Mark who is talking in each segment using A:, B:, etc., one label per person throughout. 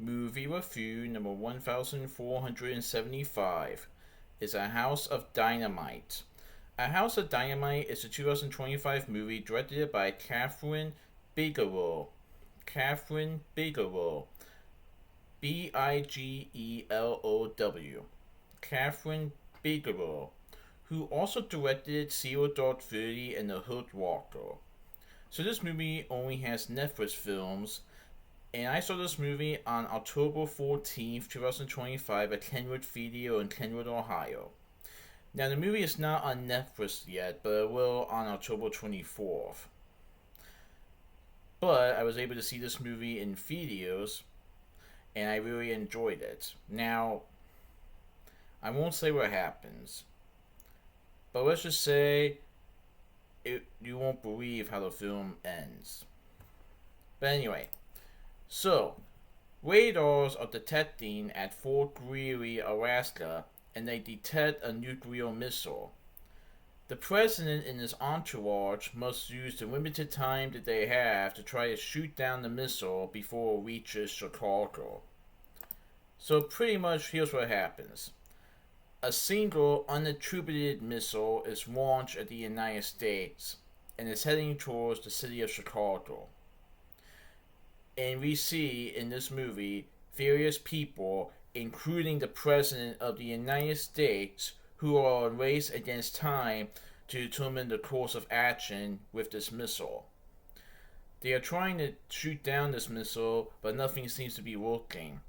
A: Movie review number 1475 is A House of Dynamite. A House of Dynamite is a 2025 movie directed by Bigelow. Catherine Bigelow. Bigelow. Catherine Bigelow, who also directed Zero Dark 30 and The Hood Walker. So this movie only has Netflix films, and I saw this movie on October 14th, 2025 at Kenwood Theatre in Kenwood, Ohio. Now, the movie is not on Netflix yet, but it will on October 24th. But I was able to see this movie in theaters, and I really enjoyed it. Now, I won't say what happens, but let's just say you won't believe how the film ends. But anyway, so, radars are detecting at Fort Greely, Alaska, and they detect a nuclear missile. The president and his entourage must use the limited time that they have to try to shoot down the missile before it reaches Chicago. So pretty much here's what happens. A single unattributed missile is launched at the United States and is heading towards the city of Chicago. And we see in this movie various people, including the President of the United States, who are in a race against time to determine the course of action with this missile. They are trying to shoot down this missile, but nothing seems to be working.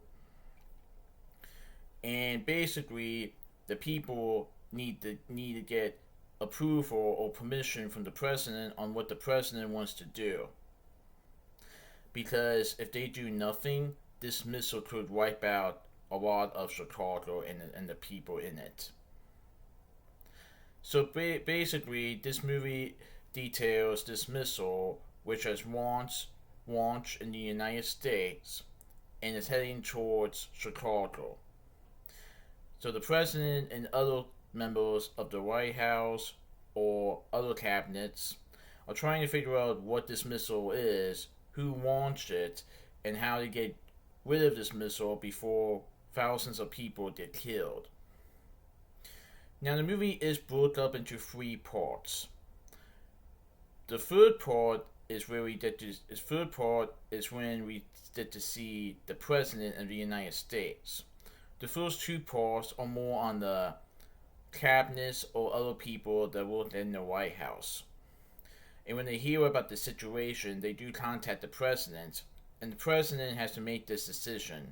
A: And basically, the people need to get approval or permission from the President on what the President wants to do. Because if they do nothing, this missile could wipe out a lot of Chicago and the people in it. So basically, this movie details this missile, which has launched in the United States and is heading towards Chicago. So the President and other members of the White House or other cabinets are trying to figure out what this missile is, who launched it, and how to get rid of this missile before thousands of people get killed. Now, the movie is broken up into three parts. The third part is when we get to see the President of the United States. The first two parts are more on the cabinets or other people that work in the White House. And when they hear about the situation, they do contact the President, and the President has to make this decision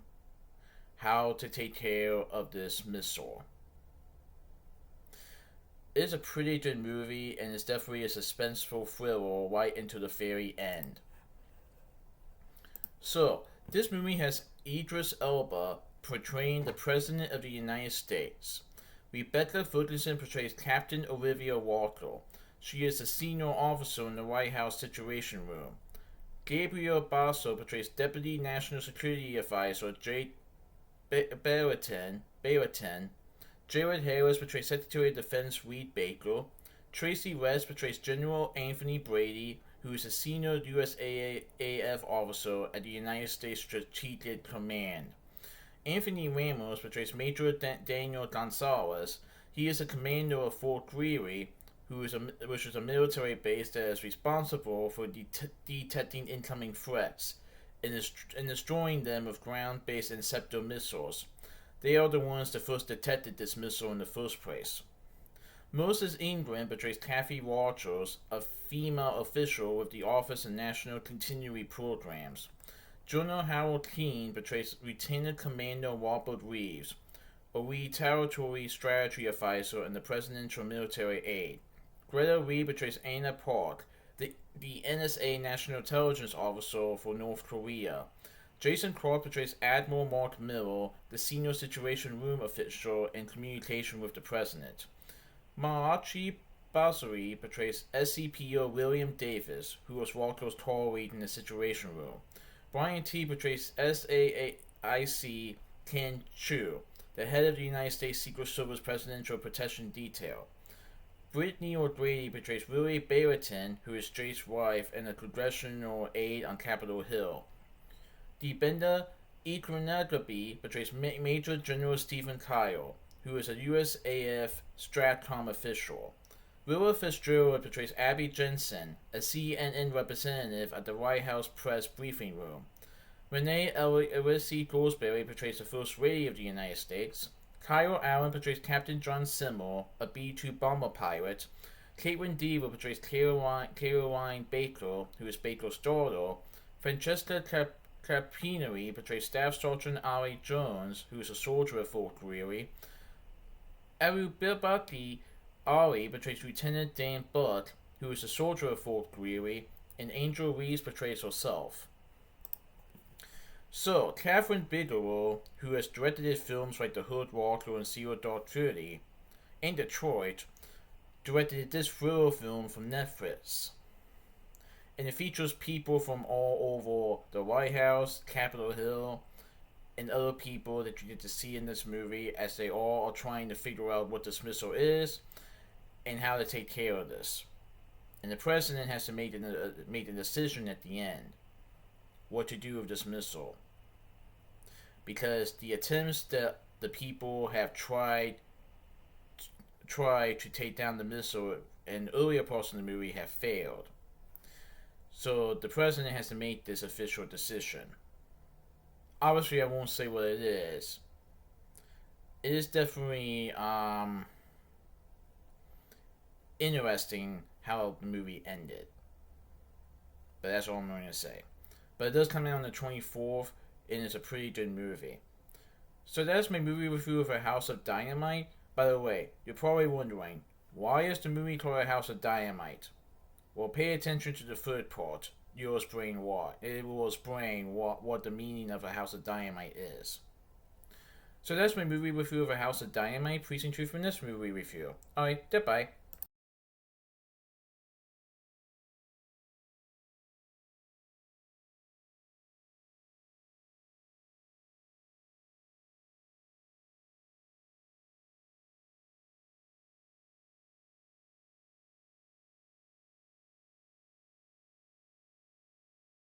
A: how to take care of this missile. It's a pretty good movie, and it's definitely a suspenseful thriller right into the very end. So, this movie has Idris Elba portraying the President of the United States. Rebecca Ferguson portrays Captain Olivia Walker. She is a senior officer in the White House Situation Room. Gabriel Basso portrays Deputy National Security Advisor Jay Barrington. Jared Harris portrays Secretary of Defense Reed Baker. Tracy West portrays General Anthony Brady, who is a senior USAF officer at the United States Strategic Command. Anthony Ramos portrays Major Daniel Gonzalez. He is a commander of Fort Greely, which is a military base that is responsible for detecting incoming threats and destroying them with ground-based interceptor missiles. They are the ones that first detected this missile in the first place. Moses Ingram portrays Kathy Rogers, a female official with the Office of National Continuity Programs. General Harold Keene portrays Lieutenant Commander Robert Reeves, a retaliatory strategy advisor and the presidential military aide. Greta Lee portrays Anna Park, the NSA National Intelligence Officer for North Korea. Jason Clark portrays Admiral Mark Miller, the senior Situation Room official in communication with the President. Malachi Basri portrays SCPO William Davis, who was Walker's colleague in the Situation Room. Brian T. portrays SAIC Ken Chu, the head of the United States Secret Service Presidential Protection Detail. Brittany O'Grady portrays Willie Barrington, who is Jake's wife and a congressional aide on Capitol Hill. Debenda Equinagby portrays Major General Stephen Kyle, who is a USAF STRATCOM official. Willa Fitzgerald portrays Abby Jensen, a CNN representative at the White House press briefing room. Renee Elisi Goldsberry portrays the First Lady of the United States. Kyle Allen portrays Captain John Simmel, a B-2 bomber pilot. Caitlin Deaver portrays Caroline Baker, who is Baker's daughter. Francesca Capineri portrays Staff Sergeant Ari Jones, who is a soldier at Fort Greely. Arubabaki Ari portrays Lieutenant Dan Buck, who is a soldier at Fort Greely, and Angel Reese portrays herself. So, Catherine Bigelow, who has directed films like The Hood Walker and Zero Dark 30, and Detroit, directed this thriller film from Netflix. And it features people from all over the White House, Capitol Hill, and other people that you get to see in this movie as they all are trying to figure out what dismissal is and how to take care of this. And the president has to make a decision at the end what to do with dismissal. Because the attempts that the people have tried to take down the missile in earlier parts of the movie have failed. So the president has to make this official decision. Obviously, I won't say what it is. It is definitely interesting how the movie ended. But that's all I'm going to say. But it does come out on the 24th, and it's a pretty good movie. So that's my movie review of A House of Dynamite. By the way, you're probably wondering, why is the movie called A House of Dynamite? Well, pay attention to the third part. It will explain what the meaning of A House of Dynamite is. So that's my movie review of A House of Dynamite. Please enjoy from this movie review. Alright, goodbye.